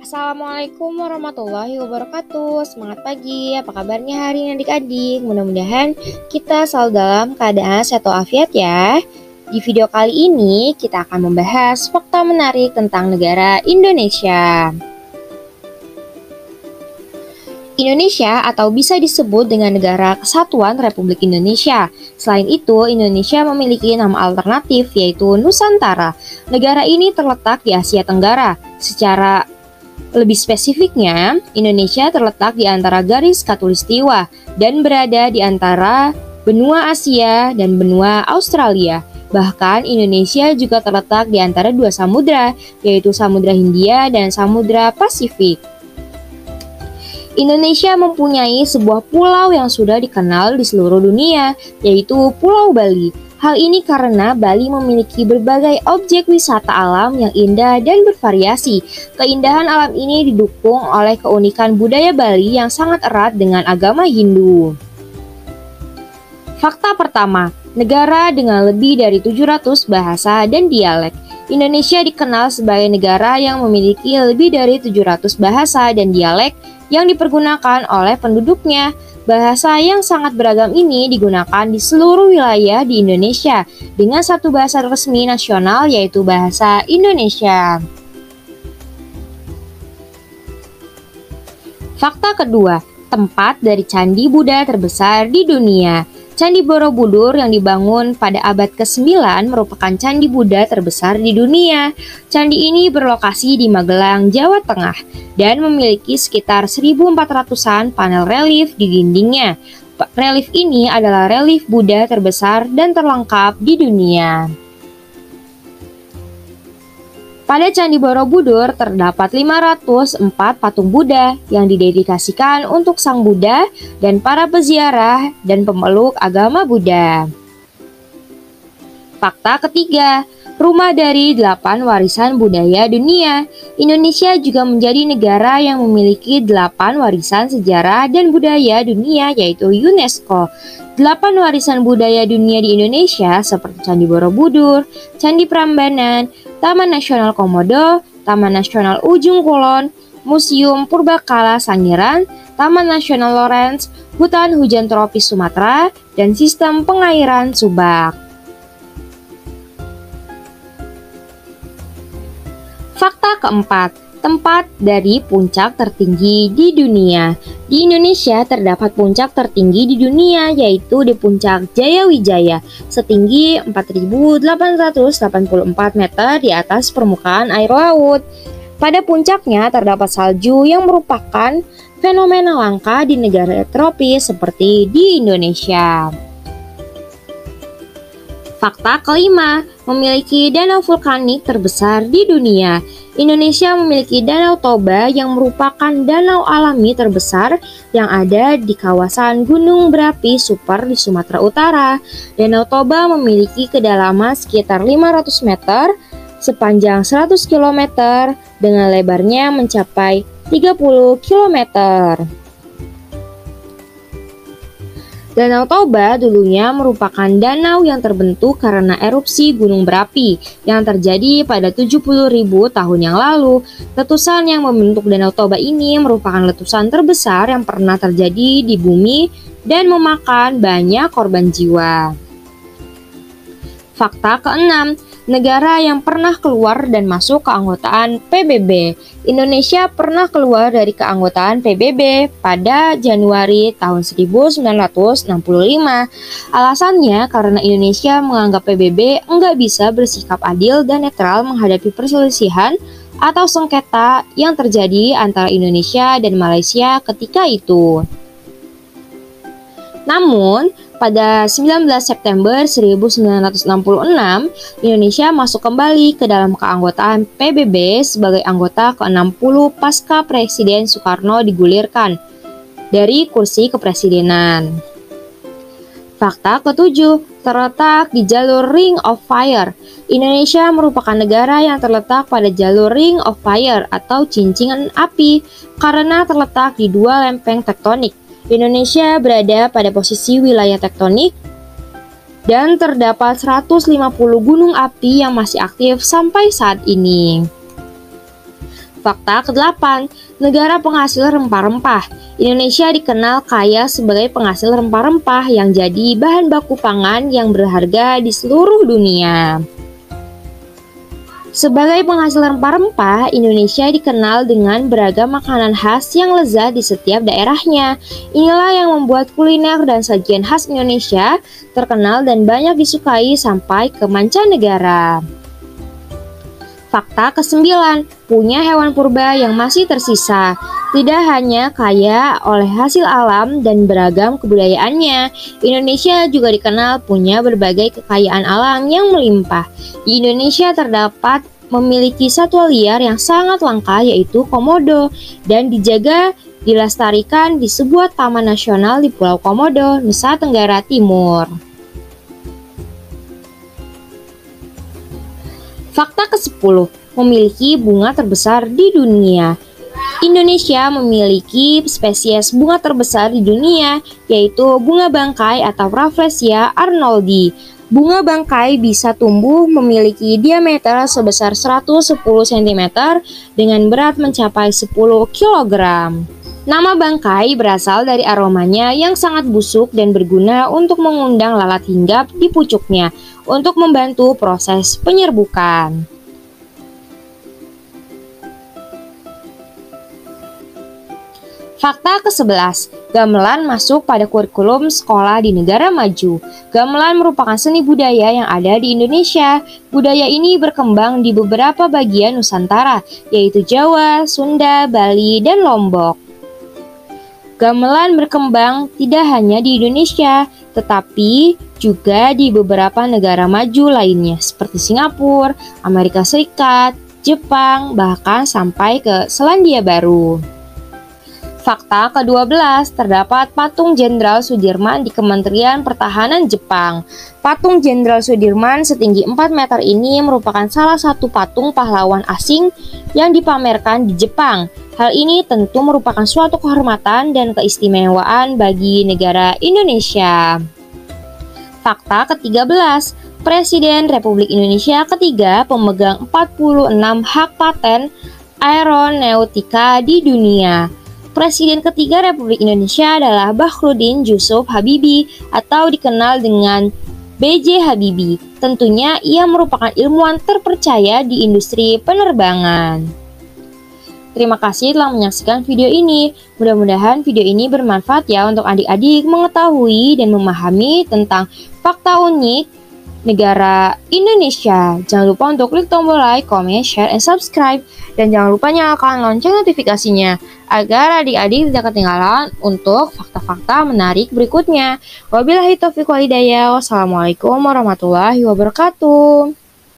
Assalamualaikum warahmatullahi wabarakatuh. Semangat pagi, apa kabarnya hari ini adik-adik? Mudah-mudahan kita selalu dalam keadaan sehat walafiat ya. Di video kali ini kita akan membahas fakta menarik tentang negara Indonesia. Indonesia atau bisa disebut dengan Negara Kesatuan Republik Indonesia. Selain itu, Indonesia memiliki nama alternatif yaitu Nusantara. Negara ini terletak di Asia Tenggara. Secara lebih spesifiknya, Indonesia terletak di antara garis khatulistiwa dan berada di antara benua Asia dan benua Australia. Bahkan Indonesia juga terletak di antara dua samudra, yaitu Samudra Hindia dan Samudra Pasifik. Indonesia mempunyai sebuah pulau yang sudah dikenal di seluruh dunia, yaitu Pulau Bali. Hal ini karena Bali memiliki berbagai objek wisata alam yang indah dan bervariasi. Keindahan alam ini didukung oleh keunikan budaya Bali yang sangat erat dengan agama Hindu. Fakta pertama, negara dengan lebih dari 700 bahasa dan dialek. Indonesia dikenal sebagai negara yang memiliki lebih dari 700 bahasa dan dialek yang dipergunakan oleh penduduknya. Bahasa yang sangat beragam ini digunakan di seluruh wilayah di Indonesia dengan satu bahasa resmi nasional yaitu bahasa Indonesia. Fakta kedua, tempat dari candi Buddha terbesar di dunia. Candi Borobudur yang dibangun pada abad ke-9 merupakan candi Buddha terbesar di dunia. Candi ini berlokasi di Magelang, Jawa Tengah, dan memiliki sekitar 1.400-an panel relief di dindingnya. Relief ini adalah relief Buddha terbesar dan terlengkap di dunia. Pada Candi Borobudur terdapat 504 patung Buddha yang didedikasikan untuk Sang Buddha dan para peziarah dan pemeluk agama Buddha. Fakta ketiga, rumah dari 8 warisan budaya dunia. Indonesia juga menjadi negara yang memiliki 8 warisan sejarah dan budaya dunia yaitu UNESCO. 8 warisan budaya dunia di Indonesia seperti Candi Borobudur, Candi Prambanan, Taman Nasional Komodo, Taman Nasional Ujung Kulon, Museum Purbakala Sangiran, Taman Nasional Lorentz, Hutan Hujan Tropis Sumatera, dan Sistem Pengairan Subak. Fakta keempat, tempat dari puncak tertinggi di dunia. Di Indonesia terdapat puncak tertinggi di dunia yaitu di Puncak Jayawijaya setinggi 4.884 meter di atas permukaan air laut. Pada puncaknya terdapat salju yang merupakan fenomena langka di negara tropis seperti di Indonesia. Fakta kelima, memiliki danau vulkanik terbesar di dunia. Indonesia memiliki Danau Toba yang merupakan danau alami terbesar yang ada di kawasan Gunung Berapi Super di Sumatera Utara. Danau Toba memiliki kedalaman sekitar 500 meter, sepanjang 100 km, dengan lebarnya mencapai 30 km. Danau Toba dulunya merupakan danau yang terbentuk karena erupsi gunung berapi yang terjadi pada 70.000 tahun yang lalu. Letusan yang membentuk Danau Toba ini merupakan letusan terbesar yang pernah terjadi di bumi dan memakan banyak korban jiwa. Fakta keenam, negara yang pernah keluar dan masuk keanggotaan PBB. Indonesia pernah keluar dari keanggotaan PBB pada Januari tahun 1965. Alasannya karena Indonesia menganggap PBB enggak bisa bersikap adil dan netral menghadapi perselisihan atau sengketa yang terjadi antara Indonesia dan Malaysia ketika itu. Namun, pada 19 September 1966, Indonesia masuk kembali ke dalam keanggotaan PBB sebagai anggota ke-60 pasca Presiden Soekarno digulirkan dari kursi kepresidenan. Fakta ketujuh, terletak di jalur Ring of Fire. Indonesia merupakan negara yang terletak pada jalur Ring of Fire atau cincin api karena terletak di dua lempeng tektonik. Indonesia berada pada posisi wilayah tektonik dan terdapat 150 gunung api yang masih aktif sampai saat ini. Fakta ke-8, negara penghasil rempah-rempah. Indonesia dikenal kaya sebagai penghasil rempah-rempah yang jadi bahan baku pangan yang berharga di seluruh dunia. Sebagai penghasil rempah-rempah, Indonesia dikenal dengan beragam makanan khas yang lezat di setiap daerahnya. Inilah yang membuat kuliner dan sajian khas Indonesia terkenal dan banyak disukai sampai ke mancanegara. Fakta ke-9, punya hewan purba yang masih tersisa. Tidak hanya kaya oleh hasil alam dan beragam kebudayaannya, Indonesia juga dikenal punya berbagai kekayaan alam yang melimpah. Di Indonesia terdapat memiliki satwa liar yang sangat langka yaitu komodo dan dijaga dilestarikan di sebuah taman nasional di Pulau Komodo, Nusa Tenggara Timur. Fakta ke-10, memiliki bunga terbesar di dunia. Indonesia memiliki spesies bunga terbesar di dunia, yaitu bunga bangkai atau Rafflesia arnoldii. Bunga bangkai bisa tumbuh memiliki diameter sebesar 110 cm dengan berat mencapai 10 kg. Nama bangkai berasal dari aromanya yang sangat busuk dan berguna untuk mengundang lalat hinggap di pucuknya untuk membantu proses penyerbukan. Fakta ke-11, gamelan masuk pada kurikulum sekolah di negara maju. Gamelan merupakan seni budaya yang ada di Indonesia. Budaya ini berkembang di beberapa bagian Nusantara, yaitu Jawa, Sunda, Bali, dan Lombok. Gamelan berkembang tidak hanya di Indonesia, tetapi juga di beberapa negara maju lainnya seperti Singapura, Amerika Serikat, Jepang, bahkan sampai ke Selandia Baru. Fakta ke-12, terdapat patung Jenderal Sudirman di Kementerian Pertahanan Jepang. Patung Jenderal Sudirman setinggi 4 meter ini merupakan salah satu patung pahlawan asing yang dipamerkan di Jepang. Hal ini tentu merupakan suatu kehormatan dan keistimewaan bagi negara Indonesia. Fakta ke-13, Presiden Republik Indonesia ketiga pemegang 46 hak paten aeronautika di dunia. Presiden ketiga Republik Indonesia adalah Bakhrudin Jusuf Habibie atau dikenal dengan B.J. Habibie. Tentunya ia merupakan ilmuwan terpercaya di industri penerbangan. Terima kasih telah menyaksikan video ini. Mudah-mudahan video ini bermanfaat ya untuk adik-adik mengetahui dan memahami tentang fakta unik negara Indonesia. Jangan lupa untuk klik tombol like, comment, share, and subscribe. Dan jangan lupa nyalakan lonceng notifikasinya agar adik-adik tidak ketinggalan untuk fakta-fakta menarik berikutnya. Wabillahi taufiq wal hidayah. Wassalamualaikum warahmatullahi wabarakatuh.